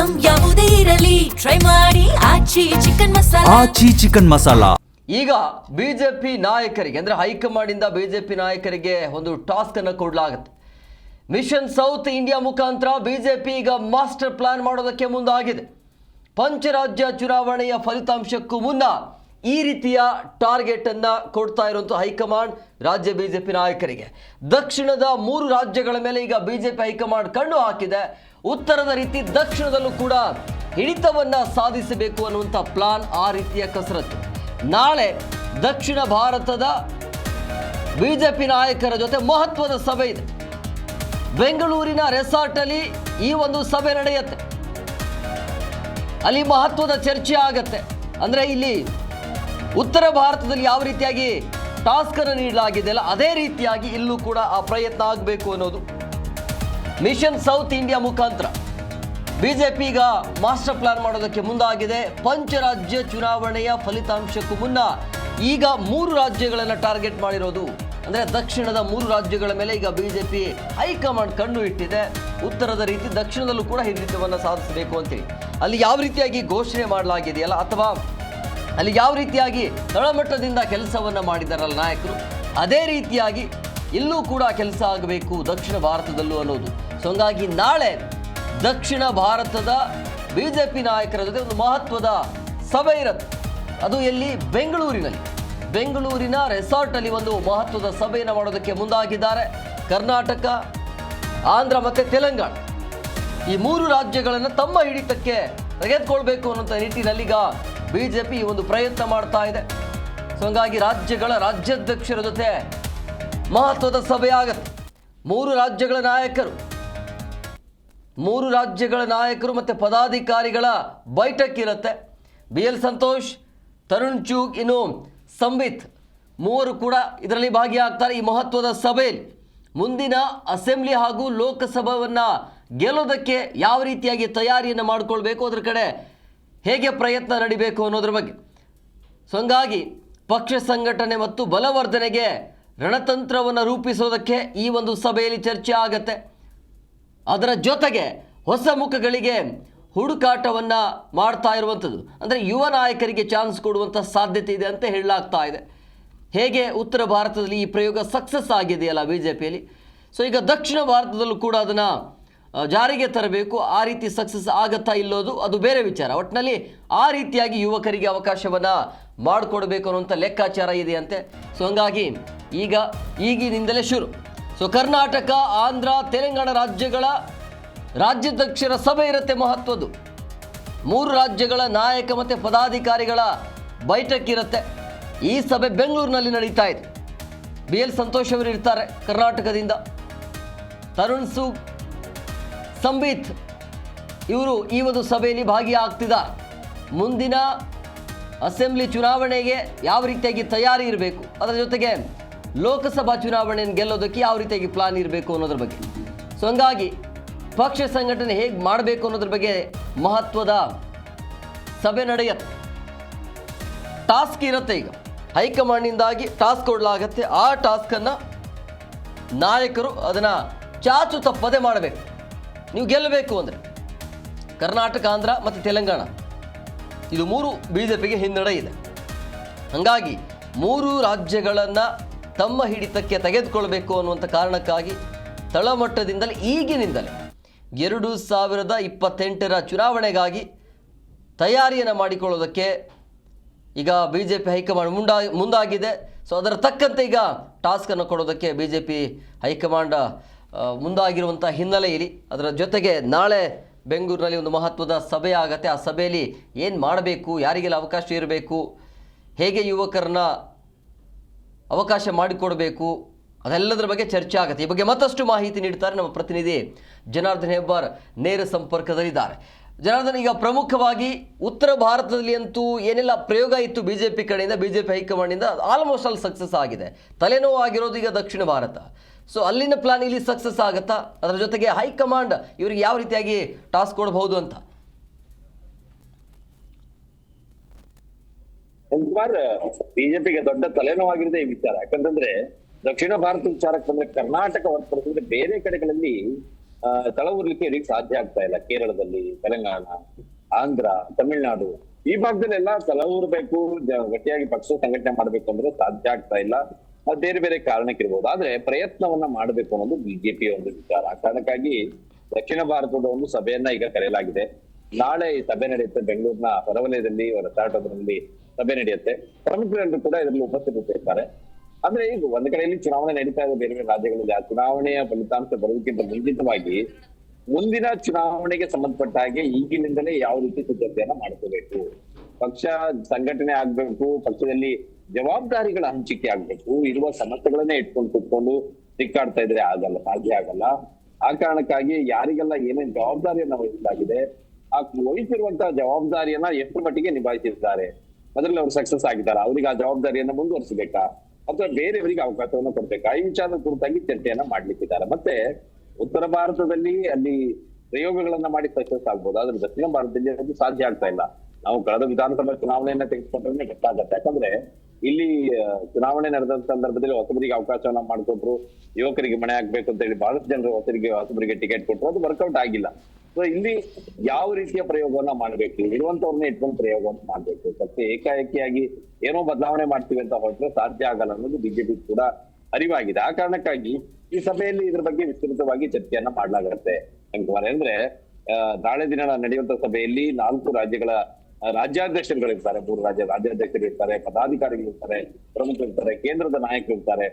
Item ಯಾವುದೇ ಇರಲಿ try ಮಾಡಿ ಆಚಿ ಚಿಕನ್ ಮಸಾಲಾ. ಈಗ ಬಿಜೆಪಿ ನಾಯಕರಿಗೆ ಅಂದ್ರೆ ಹೈಕಮಾಂಡ್ ಇಂದ ಬಿಜೆಪಿ ನಾಯಕರಿಗೆ ಒಂದು ಟಾಸ್ಕ್ ಅನ್ನು ಕೊಡಲಾಗುತ್ತೆ. ಮಿಷನ್ ಸೌತ್ ಇಂಡಿಯಾ ಮುಖಾಂತರ ಬಿಜೆಪಿ ಈಗ ಮಾಸ್ಟರ್ ಪ್ಲಾನ್ ಮಾಡೋದಕ್ಕೆ ಮುಂದಾಗಿದೆ. ಪಂಚರಾಜ್ಯ ಚುನಾವಣೆಯ ಫಲಿತಾಂಶಕ್ಕೂ ಮುನ್ನ ಈ ರೀತಿಯ ಟಾರ್ಗೆಟ್ ಅನ್ನ ಕೊಡ್ತಾ ಇರುವಂತ ಹೈಕಮಾಂಡ್ ರಾಜ್ಯ ಬಿಜೆಪಿ ನಾಯಕರಿಗೆ. ದಕ್ಷಿಣದ 3 ರಾಜ್ಯಗಳ ಮೇಲೆ ಈಗ ಬಿಜೆಪಿ ಹೈಕಮಾಂಡ್ ಕಣ್ಣು ಹಾಕಿದೆ. ಉತ್ತರದ ರೀತಿ ದಕ್ಷಿಣದಲ್ಲೂ ಕೂಡ ಹಿಡಿತವನ್ನ ಸಾಧಿಸಬೇಕು ಅನ್ನುವಂಥ ಪ್ಲಾನ್, ಆ ರೀತಿಯ ಕಸರತ್ತು. ನಾಳೆ ದಕ್ಷಿಣ ಭಾರತದ ಬಿಜೆಪಿ ನಾಯಕರ ಜೊತೆ ಮಹತ್ವದ ಸಭೆ ಇದೆ. ಬೆಂಗಳೂರಿನ ರೆಸಾರ್ಟ್ ಅಲ್ಲಿ ಈ ಒಂದು ಸಭೆ ನಡೆಯುತ್ತೆ. ಅಲ್ಲಿ ಮಹತ್ವದ ಚರ್ಚೆ ಆಗತ್ತೆ. ಅಂದ್ರೆ ಇಲ್ಲಿ ಉತ್ತರ ಭಾರತದಲ್ಲಿ ಯಾವ ರೀತಿಯಾಗಿ ಟಾಸ್ಕ್ ಅನ್ನು ನೀಡಲಾಗಿದೆ ಅಲ್ಲ, ಅದೇ ರೀತಿಯಾಗಿ ಇಲ್ಲೂ ಕೂಡ ಆ ಪ್ರಯತ್ನ ಆಗಬೇಕು ಅನ್ನೋದು. ಮಿಷನ್ ಸೌತ್ ಇಂಡಿಯಾ ಮುಖಾಂತರ ಬಿಜೆಪಿ ಈಗ ಮಾಸ್ಟರ್ ಪ್ಲಾನ್ ಮಾಡೋದಕ್ಕೆ ಮುಂದಾಗಿದೆ. ಪಂಚರಾಜ್ಯ ಚುನಾವಣೆಯ ಫಲಿತಾಂಶಕ್ಕೂ ಮುನ್ನ ಈಗ 3 ರಾಜ್ಯಗಳನ್ನು ಟಾರ್ಗೆಟ್ ಮಾಡಿರೋದು. ಅಂದ್ರೆ ದಕ್ಷಿಣದ 3 ರಾಜ್ಯಗಳ ಮೇಲೆ ಈಗ ಬಿಜೆಪಿ ಹೈಕಮಾಂಡ್ ಕಣ್ಣು ಇಟ್ಟಿದೆ. ಉತ್ತರದ ರೀತಿ ದಕ್ಷಿಣದಲ್ಲೂ ಕೂಡ ಹಿಡಿತವನ್ನು ಸಾಧಿಸಬೇಕು ಅಂತೇಳಿ ಅಲ್ಲಿ ಯಾವ ರೀತಿಯಾಗಿ ಘೋಷಣೆ ಮಾಡಲಾಗಿದೆಯಲ್ಲ, ಅಥವಾ ಅಲ್ಲಿ ಯಾವ ರೀತಿಯಾಗಿ ತಳಮಟ್ಟದಿಂದ ಕೆಲಸವನ್ನ ಮಾಡಿದಾರಲ್ಲ ನಾಯಕರು, ಅದೇ ರೀತಿಯಾಗಿ ಇಲ್ಲೂ ಕೂಡ ಕೆಲಸ ಆಗಬೇಕು ದಕ್ಷಿಣ ಭಾರತದಲ್ಲೂ ಅನ್ನೋದು. ಸೊ ಹಂಗಾಗಿ ನಾಳೆ ದಕ್ಷಿಣ ಭಾರತದ ಬಿಜೆಪಿ ನಾಯಕರ ಜೊತೆ ಒಂದು ಮಹತ್ವದ ಸಭೆ ಇರುತ್ತೆ. ಅದು ಎಲ್ಲಿ? ಬೆಂಗಳೂರಿನ ರೆಸಾರ್ಟ್ ಅಲ್ಲಿ ಒಂದು ಮಹತ್ವದ ಸಭೆಯನ್ನು ಮಾಡೋದಕ್ಕೆ ಮುಂದಾಗಿದ್ದಾರೆ. ಕರ್ನಾಟಕ, ಆಂಧ್ರ ಮತ್ತೆ ತೆಲಂಗಾಣ ಈ 3 ರಾಜ್ಯಗಳನ್ನು ತಮ್ಮ ಹಿಡಿತಕ್ಕೆ ತೆಗೆದುಕೊಳ್ಬೇಕು ಅನ್ನುವಂಥ ನಿಟ್ಟಿನಲ್ಲಿ ಈಗ ಬಿಜೆಪಿ ಒಂದು ಪ್ರಯತ್ನ ಮಾಡ್ತಾ ಇದೆ. ಸೊ ಹಂಗಾಗಿ ರಾಜ್ಯಾಧ್ಯಕ್ಷರ ಜೊತೆ ಮಹತ್ವದ ಸಭೆ ಆಗತ್ತೆ. 3 ರಾಜ್ಯಗಳ ನಾಯಕರು ಮತ್ತೆ ಪದಾಧಿಕಾರಿಗಳ ಬೈಠಕ್ ಇರುತ್ತೆ. BL ಸಂತೋಷ್, ತರುಣ್ ಚೂಗ್, ಇನ್ನು ಸಂಬಿತ್ 3 ಕೂಡ ಇದರಲ್ಲಿ ಭಾಗಿಯಾಗ್ತಾರೆ. ಈ ಮಹತ್ವದ ಸಭೆಯಲ್ಲಿ ಮುಂದಿನ ಅಸೆಂಬ್ಲಿ ಹಾಗೂ ಲೋಕಸಭಾವನ್ನ ಗೆಲ್ಲೋದಕ್ಕೆ ಯಾವ ರೀತಿಯಾಗಿ ತಯಾರಿಯನ್ನು ಮಾಡಿಕೊಳ್ಬೇಕು, ಅದರ ಕಡೆ ಹೇಗೆ ಪ್ರಯತ್ನ ನಡಿಬೇಕು ಅನ್ನೋದ್ರ ಬಗ್ಗೆ. ಸೊ ಹಂಗಾಗಿ ಪಕ್ಷ ಸಂಘಟನೆ ಮತ್ತು ಬಲವರ್ಧನೆಗೆ ರಣತಂತ್ರವನ್ನು ರೂಪಿಸೋದಕ್ಕೆ ಈ ಒಂದು ಸಭೆಯಲ್ಲಿ ಚರ್ಚೆ ಆಗತ್ತೆ. ಅದರ ಜೊತೆಗೆ ಹೊಸ ಮುಖಗಳಿಗೆ ಹುಡುಕಾಟವನ್ನು ಮಾಡ್ತಾ ಇರುವಂಥದ್ದು. ಅಂದರೆ ಯುವ ನಾಯಕರಿಗೆ ಚಾನ್ಸ್ ಕೊಡುವಂಥ ಸಾಧ್ಯತೆ ಇದೆ ಅಂತ ಹೇಳಲಾಗ್ತಾ ಇದೆ. ಹೇಗೆ ಉತ್ತರ ಭಾರತದಲ್ಲಿ ಈ ಪ್ರಯೋಗ ಸಕ್ಸಸ್ ಆಗಿದೆಯಲ್ಲ ಬಿಜೆಪಿಯಲ್ಲಿ, ಸೊ ಈಗ ದಕ್ಷಿಣ ಭಾರತದಲ್ಲೂ ಕೂಡ ಅದನ್ನು ಜಾರಿಗೆ ತರಬೇಕು. ಆ ರೀತಿ ಸಕ್ಸಸ್ ಆಗತ್ತಾ ಇಲ್ಲೋದು ಅದು ಬೇರೆ ವಿಚಾರ. ಒಟ್ಟಿನಲ್ಲಿ ಆ ರೀತಿಯಾಗಿ ಯುವಕರಿಗೆ ಅವಕಾಶವನ್ನು ಮಾಡಿಕೊಡ್ಬೇಕು ಅನ್ನುವಂಥ ಲೆಕ್ಕಾಚಾರ ಇದೆಯಂತೆ. ಸೊ ಹಂಗಾಗಿ ಈಗಿನಿಂದಲೇ ಶುರು. ಸೊ ಕರ್ನಾಟಕ, ಆಂಧ್ರ, ತೆಲಂಗಾಣ ರಾಜ್ಯಗಳ ರಾಜ್ಯಾಧ್ಯಕ್ಷರ ಸಭೆ ಇರುತ್ತೆ ಮಹತ್ವದ್ದು. 3 ರಾಜ್ಯಗಳ ನಾಯಕ ಮತ್ತು ಪದಾಧಿಕಾರಿಗಳ ಬೈಠಕ್ ಇರುತ್ತೆ. ಈ ಸಭೆ ಬೆಂಗಳೂರಿನಲ್ಲಿ ನಡೀತಾ ಇದೆ. BL ಸಂತೋಷ್ ಅವರು ಇರ್ತಾರೆ ಕರ್ನಾಟಕದಿಂದ. ತರುಣ್ ಚೂಗ್, ಸಂಬಿತ್ ಇವರು ಈ ಒಂದು ಸಭೆಯಲ್ಲಿ ಭಾಗಿಯಾಗ್ತಿದ್ದಾರೆ. ಮುಂದಿನ ಅಸೆಂಬ್ಲಿ ಚುನಾವಣೆಗೆ ಯಾವ ರೀತಿಯಾಗಿ ತಯಾರಿ ಇರಬೇಕು, ಅದರ ಜೊತೆಗೆ ಲೋಕಸಭಾ ಚುನಾವಣೆಯನ್ನು ಗೆಲ್ಲೋದಕ್ಕೆ ಯಾವ ರೀತಿಯಾಗಿ ಪ್ಲಾನ್ ಇರಬೇಕು ಅನ್ನೋದ್ರ ಬಗ್ಗೆ. ಸೊ ಹಂಗಾಗಿ ಪಕ್ಷ ಸಂಘಟನೆ ಹೇಗೆ ಮಾಡಬೇಕು ಅನ್ನೋದ್ರ ಬಗ್ಗೆ ಮಹತ್ವದ ಸಭೆ ನಡೆಯುತ್ತೆ. ಟಾಸ್ಕ್ ಇರುತ್ತೆ. ಈಗ ಹೈಕಮಾಂಡ್ನಿಂದಾಗಿ ಟಾಸ್ಕ್ ಕೊಡಲಾಗತ್ತೆ. ಆ ಟಾಸ್ಕನ್ನು ನಾಯಕರು ಅದನ್ನು ಚಾಚು ತಪ್ಪದೆ ಮಾಡಬೇಕು. ನೀವು ಗೆಲ್ಲಬೇಕು ಅಂದರೆ ಕರ್ನಾಟಕ, ಆಂಧ್ರ ಮತ್ತು ತೆಲಂಗಾಣ ಇದು 3 ಬಿಜೆಪಿಗೆ ಹಿನ್ನಡೆ ಇದೆ. ಹಾಗಾಗಿ 3 ರಾಜ್ಯಗಳನ್ನು ತಮ್ಮ ಹಿಡಿತಕ್ಕೆ ತೆಗೆದುಕೊಳ್ಬೇಕು ಅನ್ನುವಂಥ ಕಾರಣಕ್ಕಾಗಿ ತಳಮಟ್ಟದಿಂದಲೇ ಈಗಿನಿಂದಲೇ 2028ರ ಚುನಾವಣೆಗಾಗಿ ತಯಾರಿಯನ್ನು ಮಾಡಿಕೊಳ್ಳೋದಕ್ಕೆ ಈಗ ಬಿಜೆಪಿ ಹೈಕಮಾಂಡ್ ಮುಂದಾಗಿದೆ. ಸೊ ಅದರ ತಕ್ಕಂತೆ ಈಗ ಟಾಸ್ಕನ್ನು ಕೊಡೋದಕ್ಕೆ ಬಿಜೆಪಿ ಹೈಕಮಾಂಡ್ ಮುಂದಾಗಿರುವಂಥ ಹಿನ್ನೆಲೆಯಲ್ಲಿ ಅದರ ಜೊತೆಗೆ ನಾಳೆ ಬೆಂಗಳೂರಿನಲ್ಲಿ ಒಂದು ಮಹತ್ವದ ಸಭೆ ಆಗುತ್ತೆ. ಆ ಸಭೆಯಲ್ಲಿ ಏನು ಮಾಡಬೇಕು, ಯಾರಿಗೆಲ್ಲ ಅವಕಾಶ ಇರಬೇಕು, ಹೇಗೆ ಯುವಕರನ್ನ ಅವಕಾಶ ಮಾಡಿಕೊಡಬೇಕು, ಅದೆಲ್ಲದರ ಬಗ್ಗೆ ಚರ್ಚೆ ಆಗುತ್ತೆ. ಈ ಬಗ್ಗೆ ಮತ್ತಷ್ಟು ಮಾಹಿತಿ ನೀಡ್ತಾರೆ ನಮ್ಮ ಪ್ರತಿನಿಧಿ ಜನಾರ್ದನ್ ಹೆಬ್ಬಾರ್ ನೇರ ಸಂಪರ್ಕದಲ್ಲಿದ್ದಾರೆ. ಜನಾರ್ದನ್, ಈಗ ಪ್ರಮುಖವಾಗಿ ಉತ್ತರ ಭಾರತದಲ್ಲಿ ಅಂತೂ ಏನೆಲ್ಲ ಪ್ರಯೋಗ ಇತ್ತು ಬಿಜೆಪಿ ಕಡೆಯಿಂದ, ಬಿಜೆಪಿ ಹೈಕಮಾಂಡಿಂದ ಆಲ್ಮೋಸ್ಟ್ ಅಲ್ಲಿ ಸಕ್ಸಸ್ ಆಗಿದೆ. ತಲೆನೋವು ಆಗಿರೋದು ಈಗ ದಕ್ಷಿಣ ಭಾರತ. ಸೊ ಅಲ್ಲಿನ ಪ್ಲಾನ್ ಇಲ್ಲಿ ಸಕ್ಸಸ್ ಆಗುತ್ತಾ? ಅದರ ಜೊತೆಗೆ ಹೈಕಮಾಂಡ್ ಇವರಿಗೆ ಯಾವ ರೀತಿಯಾಗಿ ಟಾಸ್ಕ್ ಕೊಡಬಹುದು ಅಂತ? ಬಿಜೆಪಿಗೆ ದೊಡ್ಡ ತಲೆನೋವಾಗಿರುತ್ತೆ ಈ ವಿಚಾರ. ಯಾಕಂತಂದ್ರೆ ದಕ್ಷಿಣ ಭಾರತ ವಿಚಾರಕ್ಕೆ ಬಂದ್ರೆ ಕರ್ನಾಟಕ ಹೊರತುಪಡಿಸಿದ್ರೆ ಬೇರೆ ಕಡೆಗಳಲ್ಲಿ ತಳವೂರ್ಲಿಕ್ಕೆ ಇಡೀ ಸಾಧ್ಯ ಆಗ್ತಾ ಇಲ್ಲ. ಕೇರಳದಲ್ಲಿ, ತೆಲಂಗಾಣ, ಆಂಧ್ರ, ತಮಿಳ್ನಾಡು ಈ ಭಾಗದಲ್ಲೆಲ್ಲ ತಳವೂರ್ಬೇಕು, ಗಟ್ಟಿಯಾಗಿ ಪಕ್ಷ ಸಂಘಟನೆ ಮಾಡ್ಬೇಕು ಅಂದ್ರೆ ಸಾಧ್ಯ ಆಗ್ತಾ ಇಲ್ಲ. ಅದು ಬೇರೆ ಬೇರೆ ಕಾರಣಕ್ಕಿರ್ಬೋದು. ಆದ್ರೆ ಪ್ರಯತ್ನವನ್ನ ಮಾಡ್ಬೇಕು ಅನ್ನೋದು ಬಿಜೆಪಿಯ ಒಂದು ವಿಚಾರ. ಆ ಕಾರಣಕ್ಕಾಗಿ ದಕ್ಷಿಣ ಭಾರತದ ಒಂದು ಸಭೆಯನ್ನ ಈಗ ಕರೆಯಲಾಗಿದೆ. ನಾಳೆ ಈ ಸಭೆ ನಡೆಯುತ್ತೆ. ಬೆಂಗಳೂರಿನ ಹೊರವಲಯದಲ್ಲಿ ರೆಸಾರ್ಟ್ನಲ್ಲಿ ಸಭೆ ನಡೆಯುತ್ತೆ. ಪ್ರಮುಖರೆಲ್ಲರೂ ಕೂಡ ಇದರಲ್ಲಿ ಉಪಸ್ಥಿತರಿರ್ತಾರೆ. ಅಂದ್ರೆ ಈಗ ಒಂದ್ ಕಡೆಯಲ್ಲಿ ಚುನಾವಣೆ ನಡೀತಾ ಇದೆ ಬೇರೆ ಬೇರೆ ರಾಜ್ಯಗಳಲ್ಲಿ. ಆ ಚುನಾವಣೆಯ ಫಲಿತಾಂಶ ಬರೋದಕ್ಕಿಂತ ಮುಂಚಿತವಾಗಿ ಮುಂದಿನ ಚುನಾವಣೆಗೆ ಸಂಬಂಧಪಟ್ಟ ಹಾಗೆ ಈಗಿನಿಂದಲೇ ಯಾವ ರೀತಿ ಸಿದ್ಧತೆಯನ್ನ ಮಾಡ್ಕೋಬೇಕು, ಪಕ್ಷ ಸಂಘಟನೆ ಆಗ್ಬೇಕು, ಪಕ್ಷದಲ್ಲಿ ಜವಾಬ್ದಾರಿಗಳ ಹಂಚಿಕೆ ಆಗ್ಬೇಕು. ಇರುವ ಸಮಸ್ಯೆಗಳನ್ನೇ ಇಟ್ಕೊಂಡು ಕುತ್ಕೊಂಡು ಸಿಕ್ಕಾಡ್ತಾ ಇದ್ರೆ ಆಗಲ್ಲ, ಸಾಧ್ಯ ಆಗಲ್ಲ. ಆ ಕಾರಣಕ್ಕಾಗಿ ಯಾರಿಗೆಲ್ಲ ಏನೇನ್ ಜವಾಬ್ದಾರಿಯನ್ನ ವಹಿಸಲಾಗಿದೆ, ಆ ವಹಿಸಿರುವಂತಹ ಜವಾಬ್ದಾರಿಯನ್ನ ಎಷ್ಟು ಮಟ್ಟಿಗೆ ನಿಭಾಯಿಸಿದ್ದಾರೆ, ಅದ್ರಲ್ಲಿ ಅವ್ರು ಸಕ್ಸಸ್ ಆಗಿದ್ದಾರೆ, ಅವ್ರಿಗೆ ಆ ಜವಾಬ್ದಾರಿಯನ್ನ ಮುಂದುವರಿಸಬೇಕಾ ಅಥವಾ ಬೇರೆಯವರಿಗೆ ಅವಕಾಶವನ್ನ ಕೊಡ್ಬೇಕಾ, ಈ ವಿಚಾರದ ಕುರಿತಾಗಿ ಚರ್ಚೆಯನ್ನ ಮಾಡ್ಲಿಕ್ಕಿದ್ದಾರೆ. ಮತ್ತೆ ಉತ್ತರ ಭಾರತದಲ್ಲಿ ಅಲ್ಲಿ ಪ್ರಯೋಗಗಳನ್ನ ಮಾಡಿ ಸಕ್ಸಸ್ ಆಗ್ಬೋದು, ಆದ್ರೆ ದಕ್ಷಿಣ ಭಾರತದಲ್ಲಿ ಅದು ಸಾಧ್ಯ ಆಗ್ತಾ ಇಲ್ಲ. ನಾವು ಕಳೆದ ವಿಧಾನಸಭಾ ಚುನಾವಣೆಯನ್ನ ತೆಗೆದುಕೊಂಡ್ರೆ ಗೊತ್ತಾಗತ್ತೆ. ಯಾಕಂದ್ರೆ ಇಲ್ಲಿ ಚುನಾವಣೆ ನಡೆದ ಸಂದರ್ಭದಲ್ಲಿ ಹೊಸಬರಿಗೆ ಅವಕಾಶವನ್ನ ಮಾಡ್ಕೊಟ್ರು, ಯುವಕರಿಗೆ ಮನೆ ಆಗ್ಬೇಕು ಅಂತ ಹೇಳಿ ಬಹಳಷ್ಟು ಜನರು ಹೊಸಬರಿಗೆ ಟಿಕೆಟ್ ಕೊಟ್ಟರು, ಅದು ವರ್ಕೌಟ್ ಆಗಿಲ್ಲ. ಸೊ ಇಲ್ಲಿ ಯಾವ ರೀತಿಯ ಪ್ರಯೋಗವನ್ನ ಮಾಡ್ಬೇಕು, ಇರುವಂತವ್ರನ್ನ ಇಟ್ಕೊಂಡು ಪ್ರಯೋಗವನ್ನ ಮಾಡ್ಬೇಕು. ಮತ್ತೆ ಏಕಾಏಕಿಯಾಗಿ ಏನೋ ಬದಲಾವಣೆ ಮಾಡ್ತೀವಿ ಅಂತ ಹೊರಟ್ರೆ ಸಾಧ್ಯ ಆಗಲ್ಲ ಅನ್ನೋದು ಬಿಜೆಪಿ ಕೂಡ ಅರಿವಾಗಿದೆ. ಆ ಕಾರಣಕ್ಕಾಗಿ ಈ ಸಭೆಯಲ್ಲಿ ಇದ್ರ ಬಗ್ಗೆ ವಿಸ್ತೃತವಾಗಿ ಚರ್ಚೆಯನ್ನ ಮಾಡ್ಲಾಗತ್ತೆ. ಅಂದ್ರೆ ನಾಳೆ ದಿನ ನಡೆಯುವಂತ ಸಭೆಯಲ್ಲಿ 4 ರಾಜ್ಯಗಳ ರಾಜ್ಯಾಧ್ಯಕ್ಷರುಗಳಿರ್ತಾರೆ, 3 ರಾಜ್ಯ ರಾಜ್ಯಾಧ್ಯಕ್ಷರು ಇರ್ತಾರೆ, ಪದಾಧಿಕಾರಿಗಳು ಇರ್ತಾರೆ, ಪ್ರಮುಖರು ಇರ್ತಾರೆ, ಕೇಂದ್ರದ ನಾಯಕರು ಇರ್ತಾರೆ.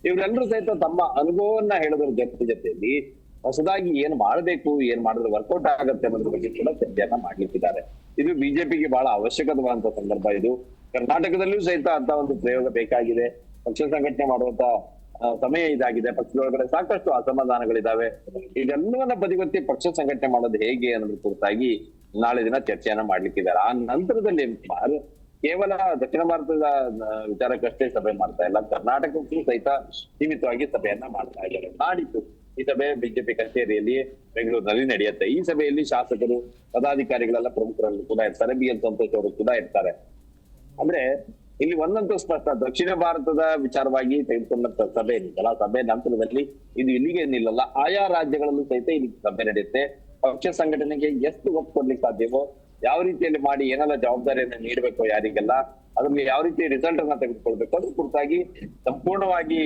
ಇವರೆಲ್ಲರೂ ಸಹಿತ ತಮ್ಮ ಅನುಭವವನ್ನ ಹೇಳೋದ್ರ ಜೊತೆಯಲ್ಲಿ ಹೊಸದಾಗಿ ಏನ್ ಮಾಡ್ಬೇಕು, ಏನ್ ಮಾಡಿದ್ರೆ ವರ್ಕೌಟ್ ಆಗತ್ತೆ ಅನ್ನೋದ್ರ ಬಗ್ಗೆ ಕೂಡ ಚರ್ಚೆಯನ್ನ ಮಾಡ್ಲಿಕ್ಕಿದ್ದಾರೆ. ಇದು ಬಿಜೆಪಿಗೆ ಬಹಳ ಅವಶ್ಯಕವಾದಂತ ಸಂದರ್ಭ. ಇದು ಕರ್ನಾಟಕದಲ್ಲಿಯೂ ಸಹಿತ ಅಂತ ಒಂದು ಪ್ರಯೋಗ ಬೇಕಾಗಿದೆ. ಪಕ್ಷ ಸಂಘಟನೆ ಮಾಡುವಂತ ಸಮಯ ಇದಾಗಿದೆ. ಪಕ್ಷದೊಳಗಡೆ ಸಾಕಷ್ಟು ಅಸಮಾಧಾನಗಳಿದಾವೆ. ಇದೆಲ್ಲವನ್ನ ಬದಿಗೊತ್ತಿ ಪಕ್ಷ ಸಂಘಟನೆ ಮಾಡೋದು ಹೇಗೆ ಅನ್ನೋದ್ರ ಕುರಿತಾಗಿ ನಾಳೆ ದಿನ ಚರ್ಚೆಯನ್ನ ಮಾಡ್ಲಿಕ್ಕಿದ್ದಾರೆ. ಆ ನಂತರದಲ್ಲಿ ಕೇವಲ ದಕ್ಷಿಣ ಭಾರತದ ವಿಚಾರಕ್ಕಷ್ಟೇ ಸಭೆ ಮಾಡ್ತಾ ಇಲ್ಲ, ಕರ್ನಾಟಕಕ್ಕೂ ಸಹಿತ ಸೀಮಿತವಾಗಿ ಸಭೆಯನ್ನ ಮಾಡ್ತಾ ಇದ್ದಾರೆ. ನಾಡಿದ್ದು ಈ ಸಭೆ ಬಿಜೆಪಿ ಕಚೇರಿಯಲ್ಲಿ ಬೆಂಗಳೂರಿನಲ್ಲಿ ನಡೆಯುತ್ತೆ. ಈ ಸಭೆಯಲ್ಲಿ ಶಾಸಕರು, ಪದಾಧಿಕಾರಿಗಳೆಲ್ಲ ಪ್ರಮುಖರಲ್ಲಿ ಕೂಡ ಇರ್ತಾರೆ. BL ಸಂತೋಷ್ ಅವರು ಕೂಡ ಇರ್ತಾರೆ. ಅಂದ್ರೆ ಇಲ್ಲಿ ಒಂದಂತೂ ಸ್ಪಷ್ಟ, ದಕ್ಷಿಣ ಭಾರತದ ವಿಚಾರವಾಗಿ ತೆಗೆದುಕೊಂಡಂತ ಸಭೆ ಏನಿತ್ತಲ್ಲ, ಸಭೆ ನಂತರದಲ್ಲಿ ಇದು ಇಲ್ಲಿಗೆ ನಿಲ್ಲಲ್ಲ. ಆಯಾ ರಾಜ್ಯಗಳಲ್ಲೂ ಸಹಿತ ಇಲ್ಲಿ ಸಭೆ ನಡೆಯುತ್ತೆ. ಪಕ್ಷ ಸಂಘಟನೆಗೆ ಎಷ್ಟು ಒತ್ತು ಕೊಡ್ಲಿಕ್ಕೆ ಸಾಧ್ಯವೋ, ಯಾವ ರೀತಿಯಲ್ಲಿ ಮಾಡಿ ಏನೆಲ್ಲ ಜವಾಬ್ದಾರಿಯನ್ನ ನೀಡಬೇಕು ಯಾರಿಗೆಲ್ಲ, ಅದ್ರಲ್ಲಿ ಯಾವ ರೀತಿ ರಿಸಲ್ಟ್ ಅನ್ನ ತೆಗೆದುಕೊಳ್ಬೇಕು ಅದ್ರ ಕುರಿತಾಗಿ ಸಂಪೂರ್ಣವಾಗಿ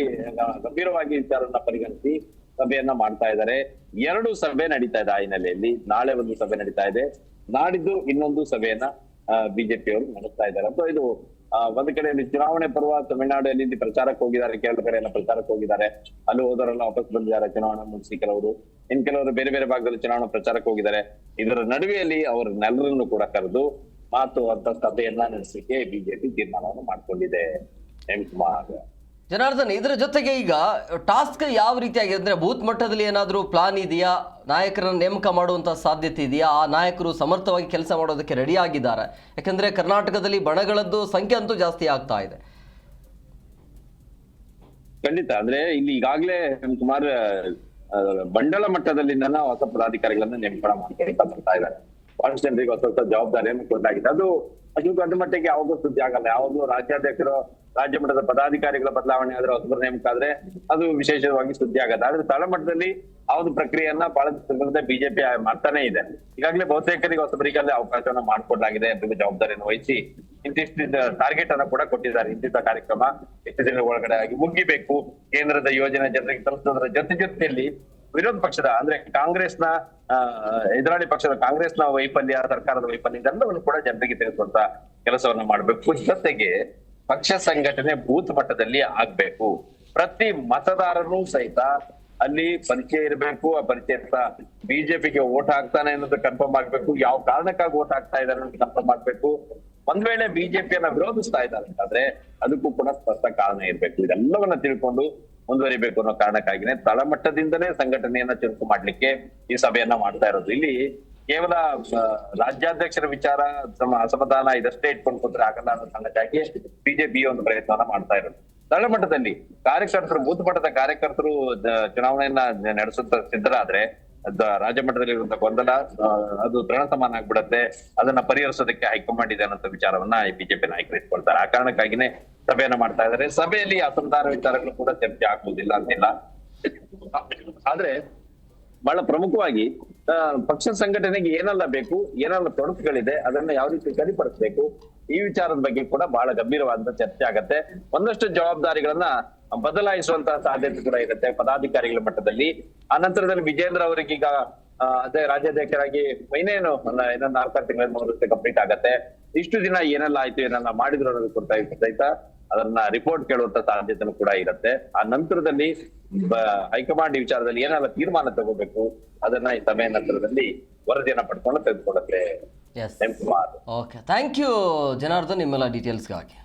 ಗಂಭೀರವಾಗಿ ವಿಚಾರವನ್ನ ಪರಿಗಣಿಸಿ ಸಭೆಯನ್ನ ಮಾಡ್ತಾ ಇದ್ದಾರೆ. 2 ಸಭೆ ನಡೀತಾ ಇದೆ ಆ ಹಿನ್ನೆಲೆಯಲ್ಲಿ. ನಾಳೆ ಒಂದು ಸಭೆ ನಡೀತಾ ಇದೆ, ನಾಡಿದ್ದು ಇನ್ನೊಂದು ಸಭೆಯನ್ನ ಬಿಜೆಪಿ ಅವರು ನಡೆಸ್ತಾ ಇದ್ದಾರೆ. ಅಥವಾ ಇದು ಒಂದ್ ಕಡೆಯಲ್ಲಿ ಚುನಾವಣೆ ಪರ್ವ ತಮಿಳುನಾಡಿನಲ್ಲಿ ಪ್ರಚಾರಕ್ಕೆ ಹೋಗಿದ್ದಾರೆ, ಕೇರಳ ಕಡೆ ಎಲ್ಲ ಪ್ರಚಾರಕ್ಕೆ ಹೋಗಿದ್ದಾರೆ. ಅಲ್ಲಿ ಹೋದವರೆಲ್ಲ ವಾಪಸ್ ಬಂದಿದ್ದಾರೆ ಚುನಾವಣಾ ಮುಗಿಸಿ. ಕೆಲವರು ಕೆಲವರು ಬೇರೆ ಬೇರೆ ಭಾಗದಲ್ಲಿ ಚುನಾವಣಾ ಪ್ರಚಾರಕ್ಕೆ ಹೋಗಿದ್ದಾರೆ. ಇದರ ನಡುವೆಯಲ್ಲಿ ಅವರನ್ನೆಲ್ಲರನ್ನು ಕೂಡ ಕರೆದು ಮಾತು ಅಂತ ಸಭೆಯನ್ನ ನಡೆಸಲಿಕ್ಕೆ ಬಿಜೆಪಿ ತೀರ್ಮಾನವನ್ನು ಮಾಡ್ಕೊಂಡಿದೆ. ಜನಾರ್ದನ್, ಇದರ ಜೊತೆಗೆ ಈಗ ಟಾಸ್ಕ್ ಯಾವ ರೀತಿಯಾಗಿದೆ ಅಂದ್ರೆ ಬೂತ್ ಮಟ್ಟದಲ್ಲಿ ಏನಾದರೂ ಪ್ಲಾನ್ ಇದೆಯಾ, ನಾಯಕರನ್ನ ನೇಮಕ ಮಾಡುವಂತ ಸಾಧ್ಯತೆ ಇದೆಯಾ, ಆ ನಾಯಕರು ಸಮರ್ಥವಾಗಿ ಕೆಲಸ ಮಾಡೋದಕ್ಕೆ ರೆಡಿ ಆಗಿದ್ದಾರೆ? ಯಾಕಂದ್ರೆ ಕರ್ನಾಟಕದಲ್ಲಿ ಬಣಗಳದ್ದು ಸಂಖ್ಯೆ ಅಂತೂ ಜಾಸ್ತಿ ಆಗ್ತಾ ಇದೆ. ಖಂಡಿತ. ಅಂದ್ರೆ ಇಲ್ಲಿ ಈಗಾಗಲೇ ಸುಮಾರು ಬಂಡಳ ಮಟ್ಟದಲ್ಲಿಂದ ಹೊಸ ಪದಾಧಿಕಾರಿಗಳನ್ನ ನೇಮಕ ಮಾಡ್ತಾ ಬರ್ತಾ ಇದ್ದಾರೆ. ಬಹಳಷ್ಟು ಜನರಿಗೆ ಹೊಸ ಜವಾಬ್ದಾರಿಯನ್ನು ಕೊಡಲಾಗಿದೆ. ಅದು ಅಷ್ಟು ದೊಡ್ಡ ಮಟ್ಟಿಗೆ ಯಾವಾಗೂ ಸುದ್ದಿ ಆಗಲ್ಲ. ಯಾವಾಗಲೂ ರಾಜ್ಯಾಧ್ಯಕ್ಷರು, ರಾಜ್ಯ ಮಟ್ಟದ ಪದಾಧಿಕಾರಿಗಳ ಬದಲಾವಣೆ ಆದ್ರೆ, ಹೊಸಬರ ನೇಮಕ ಆದ್ರೆ ಅದು ವಿಶೇಷವಾಗಿ ಸುದ್ದಿ ಆಗತ್ತೆ. ಆದ್ರೆ ತಳ ಮಟ್ಟದಲ್ಲಿ ಆ ಒಂದು ಪ್ರಕ್ರಿಯೆಯನ್ನ ಬಹಳ ದಿನದಿಂದ ಬಿಜೆಪಿ ಮಾಡ್ತಾನೆ ಇದೆ. ಈಗಾಗಲೇ ಬಹುತೇಕರಿಗೆ ಹೊಸಬರಿಗೆ ಅಲ್ಲಿ ಅವಕಾಶವನ್ನ ಮಾಡ್ಕೊಡ್ಲಾಗಿದೆ. ಜವಾಬ್ದಾರಿಯನ್ನು ವಹಿಸಿ ಇಂತಿಷ್ಟು ಟಾರ್ಗೆಟ್ ಅನ್ನ ಕೂಡ ಕೊಟ್ಟಿದ್ದಾರೆ. ಇಂತಿಂತ ಕಾರ್ಯಕ್ರಮ ಎಷ್ಟು ದಿನಗಳ ಒಳಗಡೆ ಆಗಿ ಮುಗಿಬೇಕು, ಕೇಂದ್ರದ ಯೋಜನೆ ಜನರಿಗೆ ತಲುಪಿಸೋದ್ರ ಜೊತೆಯಲ್ಲಿ ವಿರೋಧ ಪಕ್ಷದ ಅಂದ್ರೆ ಕಾಂಗ್ರೆಸ್ನ ಎದುರಾಳಿ ಪಕ್ಷದ ಕಾಂಗ್ರೆಸ್ನ ವೈಫಲ್ಯ, ಸರ್ಕಾರದ ವೈಫಲ್ಯ ಇದೆಲ್ಲವನ್ನು ಕೂಡ ಜನರಿಗೆ ತಿಳಿಸುವಂತ ಕೆಲಸವನ್ನ ಮಾಡ್ಬೇಕು. ಜೊತೆಗೆ ಪಕ್ಷ ಸಂಘಟನೆ ಬೂತ್ ಮಟ್ಟದಲ್ಲಿ ಆಗ್ಬೇಕು. ಪ್ರತಿ ಮತದಾರನು ಸಹಿತ ಅಲ್ಲಿ ಪರಿಚಯ ಇರಬೇಕು. ಆ ಪರಿಚಯ ಬಿಜೆಪಿಗೆ ವೋಟ್ ಹಾಕ್ತಾನೆ ಅನ್ನೋದು ಕನ್ಫರ್ಮ್ ಆಗ್ಬೇಕು. ಯಾವ ಕಾರಣಕ್ಕಾಗಿ ವೋಟ್ ಹಾಕ್ತಾ ಇದ್ದಾರೆ ಅನ್ನೋದು ಕನ್ಫರ್ಮ್ ಆಗ್ಬೇಕು. ಒಂದ್ ವೇಳೆ ಬಿಜೆಪಿಯನ್ನ ವಿರೋಧಿಸ್ತಾ ಇದ್ದಾರೆ ಅಂತಂದ್ರೆ ಅದಕ್ಕೂ ಕೂಡ ಸ್ಪಷ್ಟ ಕಾರಣ ಇರ್ಬೇಕು. ಇದೆಲ್ಲವನ್ನ ತಿಳ್ಕೊಂಡು ಮುಂದುವರಿಬೇಕು ಅನ್ನೋ ಕಾರಣಕ್ಕಾಗಿನೇ ತಳಮಟ್ಟದಿಂದಲೇ ಸಂಘಟನೆಯನ್ನ ಚುರುಕು ಮಾಡ್ಲಿಕ್ಕೆ ಈ ಸಭೆಯನ್ನ ಮಾಡ್ತಾ ಇರೋದು. ಇಲ್ಲಿ ಕೇವಲ ರಾಜ್ಯಾಧ್ಯಕ್ಷರ ವಿಚಾರ ಅಸಮಾಧಾನ ಇದಷ್ಟೇ ಇಟ್ಕೊಂಡು ಕೂತ್ರೆ ಆಗಲ್ಲ ಅನ್ನೋ ಕಾರಣಕ್ಕಾಗಿ ಬಿಜೆಪಿ ಒಂದು ಪ್ರಯತ್ನವನ್ನ ಮಾಡ್ತಾ ಇರೋದು. ತಳಮಟ್ಟದಲ್ಲಿ ಕಾರ್ಯಕರ್ತರು, ಬೂತ್ ಮಟ್ಟದ ಕಾರ್ಯಕರ್ತರು ಚುನಾವಣೆಯನ್ನ ನಡೆಸುತ್ತ ಸಿದ್ಧರಾದ್ರೆ ರಾಜ್ಯ ಮಟ್ಟದಲ್ಲಿ ಇರುವಂತಹ ಗೊಂದಲ ಅದು ತೃಣ ಸಮಾನ ಆಗ್ಬಿಡತ್ತೆ. ಅದನ್ನ ಪರಿಹರಿಸೋದಕ್ಕೆ ಹೈಕಮಾಂಡ್ ಇದೆ ಅನ್ನೋ ವಿಚಾರವನ್ನ ಬಿಜೆಪಿ ನಾಯಕರು ಇಟ್ಕೊಳ್ತಾರೆ. ಆ ಕಾರಣಕ್ಕಾಗಿನೇ ಸಭೆಯನ್ನ ಮಾಡ್ತಾ ಇದ್ದಾರೆ. ಸಭೆಯಲ್ಲಿ ಅಸಮಾಧಾನ ವಿಚಾರಗಳು ಕೂಡ ಚರ್ಚೆ ಆಗುವುದಿಲ್ಲ ಅಂತಿಲ್ಲ. ಆದ್ರೆ ಬಹಳ ಪ್ರಮುಖವಾಗಿ ಪಕ್ಷ ಸಂಘಟನೆಗೆ ಏನೆಲ್ಲ ಬೇಕು, ಏನೆಲ್ಲ ತೊಡಕುಗಳಿದೆ, ಅದನ್ನ ಯಾವ ರೀತಿ ಸರಿಪಡಿಸಬೇಕು, ಈ ವಿಚಾರದ ಬಗ್ಗೆ ಕೂಡ ಬಹಳ ಗಂಭೀರವಾದ ಚರ್ಚೆ ಆಗತ್ತೆ. ಒಂದಷ್ಟು ಜವಾಬ್ದಾರಿಗಳನ್ನ ಬದಲಾಯಿಸುವಂತಹ ಸಾಧ್ಯತೆ ಕೂಡ ಇರುತ್ತೆ ಪದಾಧಿಕಾರಿಗಳ ಮಟ್ಟದಲ್ಲಿ. ಆ ನಂತರದಲ್ಲಿ ವಿಜೇಂದ್ರ ಅವರಿಗೀಗ ಅದೇ ರಾಜ್ಯಾಧ್ಯಕ್ಷರಾಗಿ ಇನ್ನೇನು 4 ತಿಂಗಳ 3 ವರ್ಷ ಕಂಪ್ಲೀಟ್ ಆಗತ್ತೆ. ಇಷ್ಟು ದಿನ ಏನೆಲ್ಲ ಆಯ್ತು, ಏನೆಲ್ಲ ಮಾಡಿದ್ರು ಅನ್ನೋದು ಸಹಿತ ಅದನ್ನ ರಿಪೋರ್ಟ್ ಕೇಳುವಂತ ಸಾಧ್ಯತೆನೂ ಕೂಡ ಇರುತ್ತೆ. ಆ ನಂತರದಲ್ಲಿ ಹೈಕಮಾಂಡ್ ಈ ವಿಚಾರದಲ್ಲಿ ಏನೆಲ್ಲ ತೀರ್ಮಾನ ತಗೋಬೇಕು ಅದನ್ನ ಈ ಸಭೆಯ ನಂತರದಲ್ಲಿ ವರದಿಯನ್ನ ಪಡ್ಕೊಂಡು ತೆಗೆದುಕೊಳ್ಳುತ್ತೆ. ಓಕೆ, ಥ್ಯಾಂಕ್ ಯು ಜನಾರ್ದನ್ ನಿಮ್ಮೆಲ್ಲ ಡೀಟೇಲ್ಸ್ಗಾಗಿ.